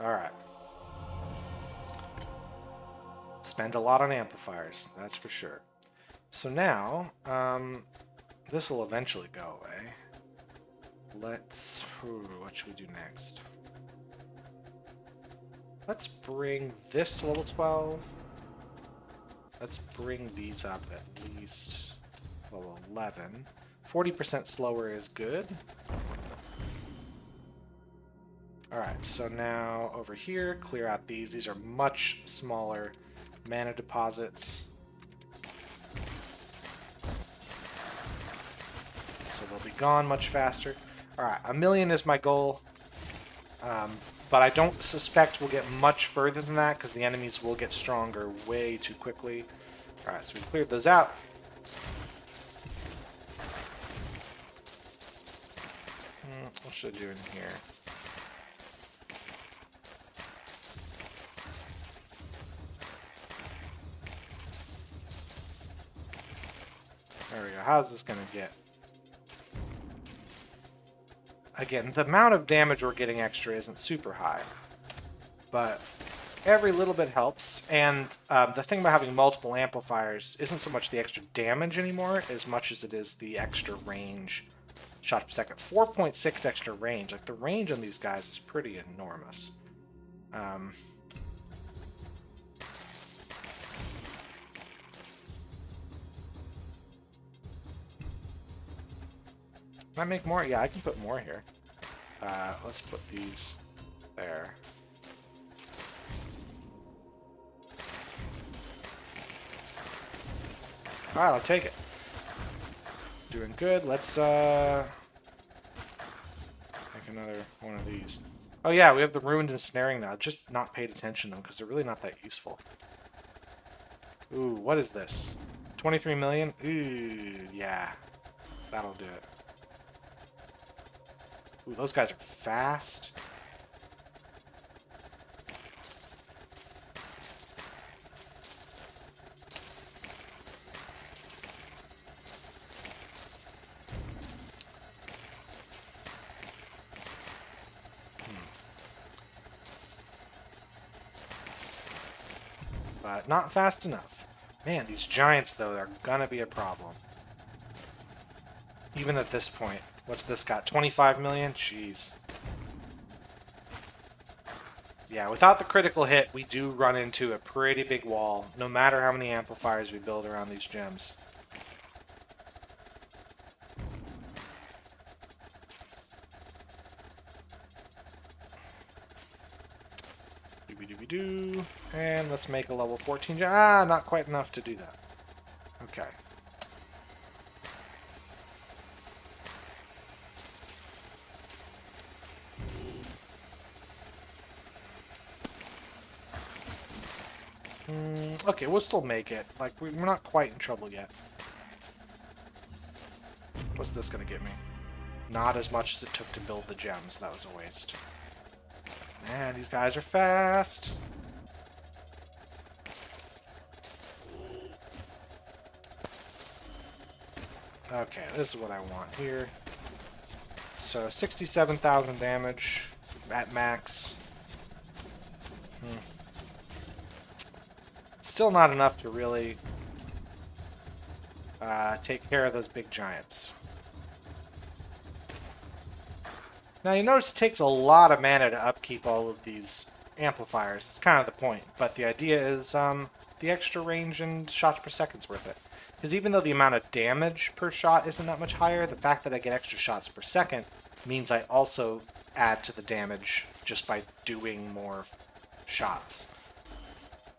Alright. Spend a lot on amplifiers, that's for sure. So now, this will eventually go away. Let's... what should we do next? Let's bring this to level 12. Let's bring these up at least level 11. 40% slower is good. Alright, so now over here, clear out these. These are much smaller mana deposits. So they'll be gone much faster. Alright, 1,000,000 is my goal. But I don't suspect we'll get much further than that because the enemies will get stronger way too quickly. Alright, so we cleared those out. What should I do in here? There we go. How's this going to get? Again, the amount of damage we're getting extra isn't super high, but every little bit helps. And the thing about having multiple amplifiers isn't so much the extra damage anymore as much as it is the extra range shot per second. 4.6 extra range. Like, the range on these guys is pretty enormous. Can I make more? Yeah, I can put more here. Let's put these there. Alright, I'll take it. Doing good. Let's make another one of these. Oh yeah, we have the ruined and snaring now. Just not paid attention to them because they're really not that useful. Ooh, what is this? 23 million? Ooh, yeah. That'll do it. Ooh, those guys are fast. But not fast enough. Man, these giants, though, are gonna be a problem. Even at this point. What's this got? 25 million? Jeez. Yeah, without the critical hit, we do run into a pretty big wall, no matter how many amplifiers we build around these gems. Doobie-doobie-doo. And let's make a level 14 gem. Ah, not quite enough to do that. Okay. Okay, we'll still make it. Like, we're not quite in trouble yet. What's this gonna get me? Not as much as it took to build the gems. That was a waste. Man, these guys are fast. Okay, this is what I want here. So 67,000 damage at max. Still not enough to really take care of those big giants. Now you notice it takes a lot of mana to upkeep all of these amplifiers. It's kind of the point, but the idea is the extra range and shots per second is worth it. Because even though the amount of damage per shot isn't that much higher, the fact that I get extra shots per second means I also add to the damage just by doing more shots.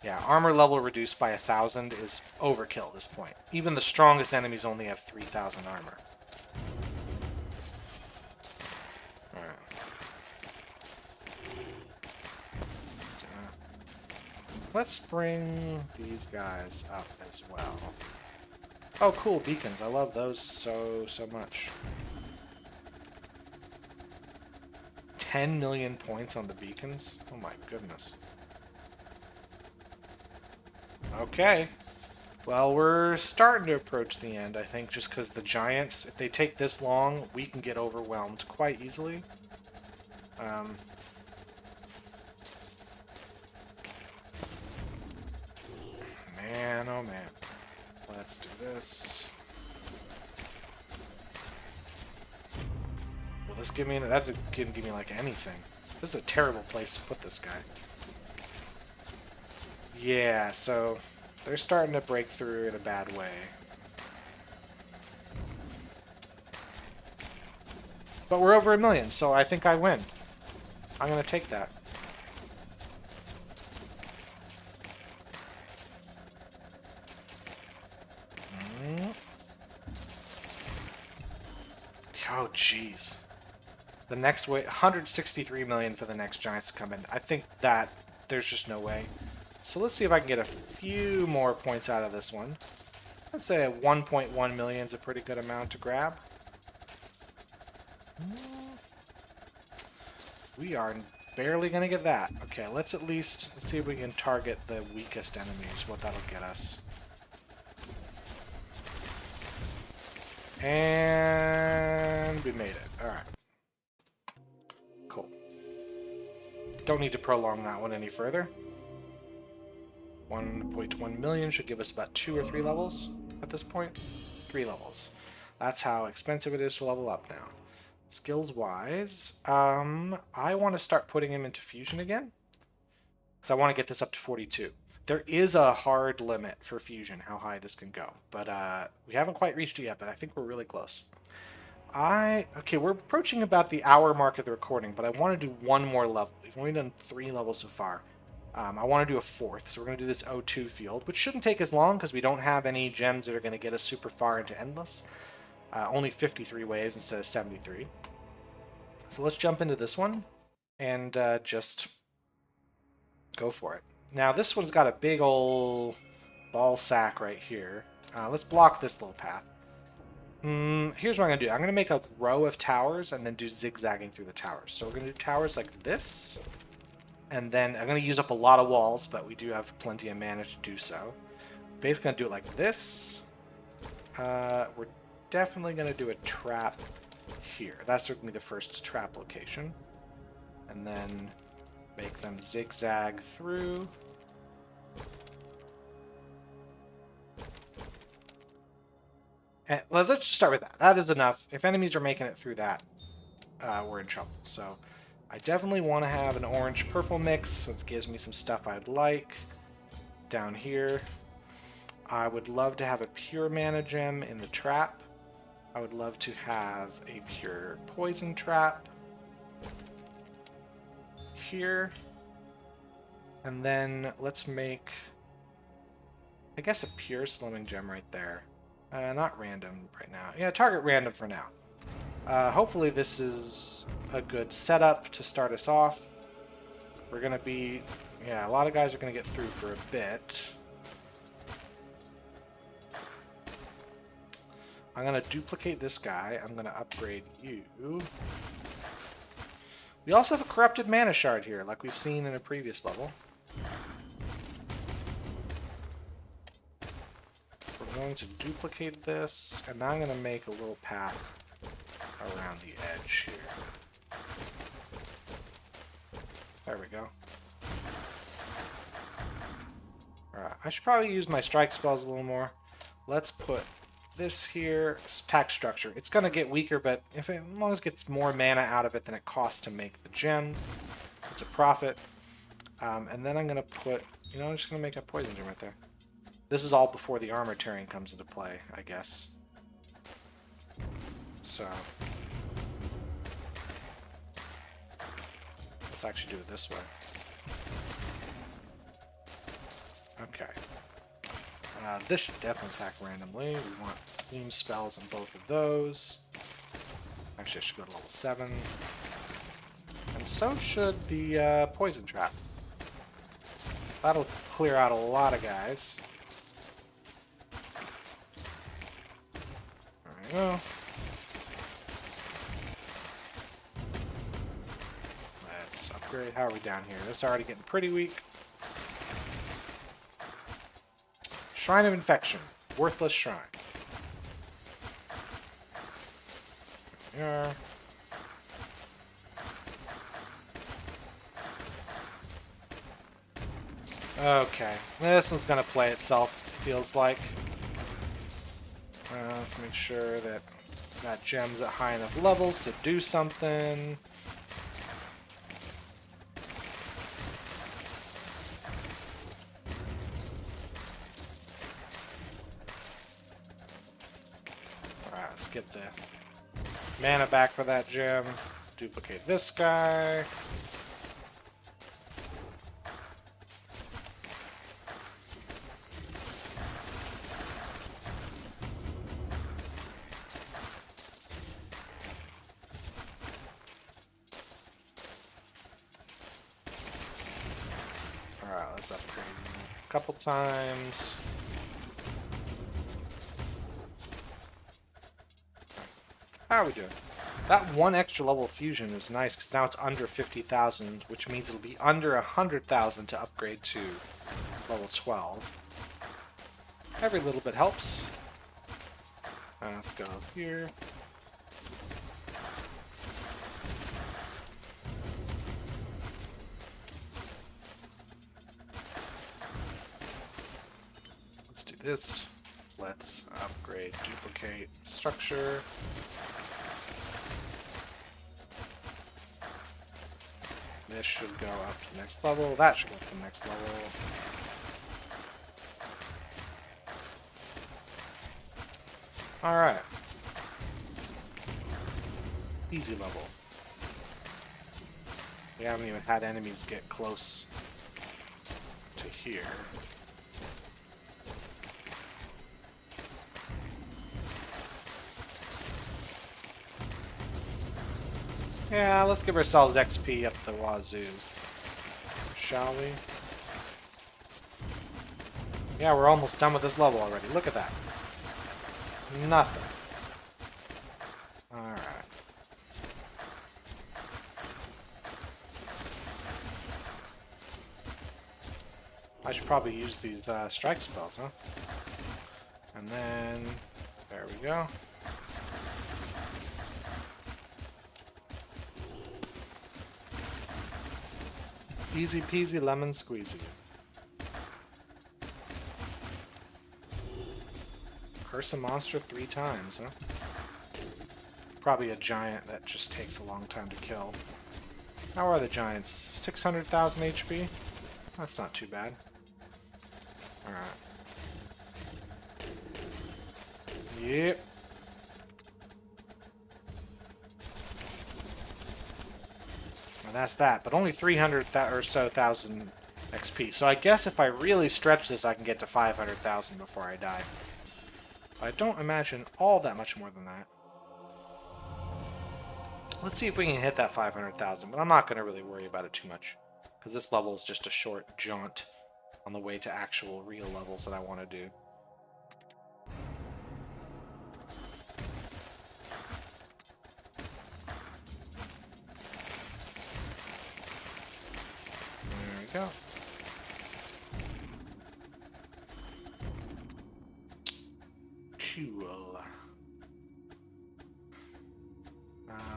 Yeah, armor level reduced by 1,000 is overkill at this point. Even the strongest enemies only have 3,000 armor. Alright. Let's bring these guys up as well. Oh, cool, beacons. I love those so much. 10 million points on the beacons? Oh my goodness. Okay. Well, we're starting to approach the end, I think, just because the giants, if they take this long, we can get overwhelmed quite easily. Man, oh man. Let's do this. Will this give me... That didn't give me, like, anything. This is a terrible place to put this guy. Yeah, so they're starting to break through in a bad way. But we're over 1 million, so I think I win. I'm going to take that. Oh, jeez. The next way, 163 million for the next giants to come in. I think that there's just no way. So let's see if I can get a few more points out of this one. Let's say 1.1 million is a pretty good amount to grab. We are barely going to get that. Okay, let's see if we can target the weakest enemies, what that'll get us. And we made it. Alright. Cool. Don't need to prolong that one any further. 1.1 million should give us about 2 or 3 levels at this point. 3 levels. That's how expensive it is to level up now. Skills-wise, I want to start putting him into fusion again. Because I want to get this up to 42. There is a hard limit for fusion, how high this can go. But we haven't quite reached it yet, but I think we're really close. Okay, we're approaching about the hour mark of the recording, but I want to do one more level. We've only done 3 levels so far. I want to do a 4th, so we're going to do this O2 field, which shouldn't take as long because we don't have any gems that are going to get us super far into Endless. Only 53 waves instead of 73. So let's jump into this one and just go for it. Now this one's got a big old ball sack right here. Let's block this little path. Here's what I'm going to do. I'm going to make a row of towers and then do zigzagging through the towers. So we're going to do towers like this. And then I'm going to use up a lot of walls, but we do have plenty of mana to do so. Basically going to do it like this. We're definitely going to do a trap here. That's certainly the first trap location. And then make them zigzag through. And let's just start with that. That is enough. If enemies are making it through that, we're in trouble. So I definitely want to have an orange-purple mix, so it gives me some stuff I'd like. Down here, I would love to have a pure mana gem in the trap. I would love to have a pure poison trap here. And then let's make, I guess, a pure slumming gem right there. Not random right now. Yeah, target random for now. Hopefully this is a good setup to start us off. We're going to be Yeah, a lot of guys are going to get through for a bit. I'm going to duplicate this guy. I'm going to upgrade you. We also have a corrupted mana shard here, like we've seen in a previous level. We're going to duplicate this, and now I'm going to make a little path around the edge here. There we go. Alright, I should probably use my strike spells a little more. Let's put this here. Attack structure. It's going to get weaker, but as long as it gets more mana out of it than it costs to make the gem, it's a profit. And then I'm going to put, you know, I'm just going to make a poison gem right there. This is all before the armor tearing comes into play, I guess. So let's actually do it this way. Okay. This should definitely attack randomly. We want theme spells on both of those. Actually, I should go to level 7. And so should the poison trap. That'll clear out a lot of guys. There we go. Let's upgrade. How are we down here? This is already getting pretty weak. Shrine of Infection. Worthless shrine. There we are. Okay. This one's going to play itself, feels like. Let's make sure that that gem's at high enough levels to do something. Alright, let's get the mana back for that gem. Duplicate this guy. Alright, let's upgrade a couple times. How are we doing? That one extra level of fusion is nice because now it's under 50,000, which means it'll be under 100,000 to upgrade to level 12. Every little bit helps. Let's go here. Let's do this. Let's upgrade, duplicate, structure. This should go up to the next level. That should go up to the next level. Alright. Easy level. We haven't even had enemies get close to here. Yeah, let's give ourselves XP up the wazoo. Shall we? Yeah, we're almost done with this level already. Look at that. Nothing. Alright. I should probably use these strike spells, huh? And then... there we go. Easy peasy lemon squeezy. Curse a monster 3 times, huh? Probably a giant that just takes a long time to kill. How are the giants? 600,000 HP? That's not too bad. Alright. Yep. And that's that, but only 300 or so thousand XP. So I guess if I really stretch this, I can get to 500,000 before I die. But I don't imagine all that much more than that. Let's see if we can hit that 500,000, but I'm not going to really worry about it too much. Because this level is just a short jaunt on the way to actual real levels that I want to do. There we go. Cool.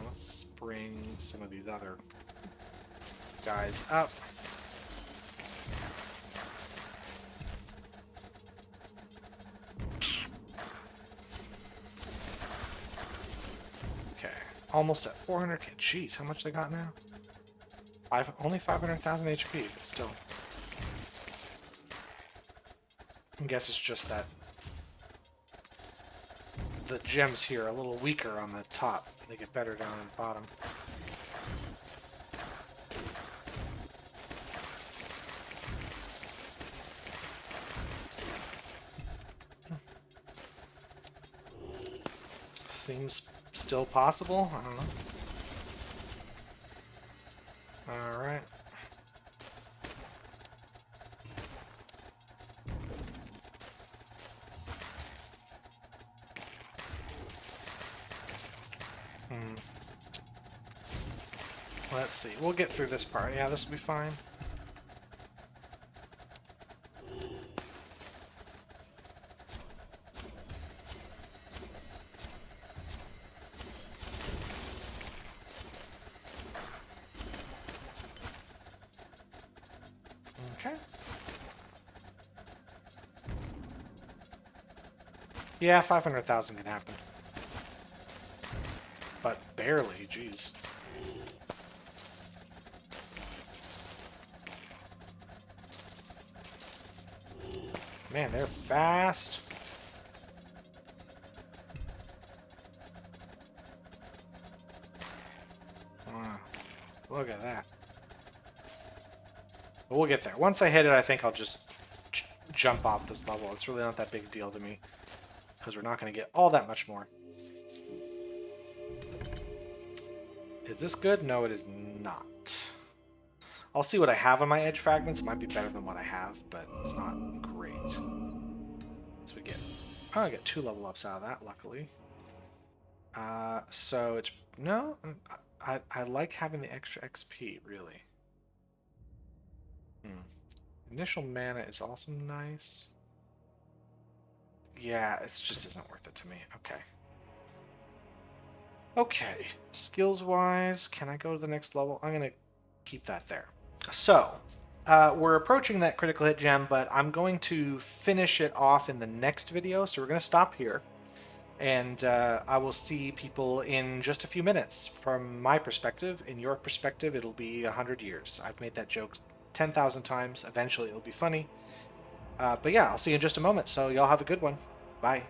Let's bring some of these other guys up. Okay, almost at 400k. Jeez, how much they got now? Only 500,000 HP, but still. I guess it's just that the gems here are a little weaker on the top. They get better down on the bottom. Seems still possible. I don't know. Alright. Let's see. We'll get through this part. Yeah, this will be fine. Okay. Yeah, 500,000 can happen. But barely, jeez. Man, they're fast. Wow. Look at that. But we'll get there. Once I hit it, I think I'll just jump off this level. It's really not that big a deal to me, because we're not going to get all that much more. Is this good? No, it is not. I'll see what I have on my edge fragments. It might be better than what I have, but it's not great. So we get... Oh, I get 2 level ups out of that, luckily. So it's... No, I like having the extra XP, really. Initial mana is also nice. Yeah, it just isn't worth it to me. Okay. Okay. Skills-wise, can I go to the next level? I'm going to keep that there. So, we're approaching that critical hit gem, but I'm going to finish it off in the next video, so we're going to stop here. And I will see people in just a few minutes. From my perspective, in your perspective, it'll be 100 years. I've made that joke 10,000 times. Eventually, it'll be funny. But yeah, I'll see you in just a moment, so y'all have a good one. Bye.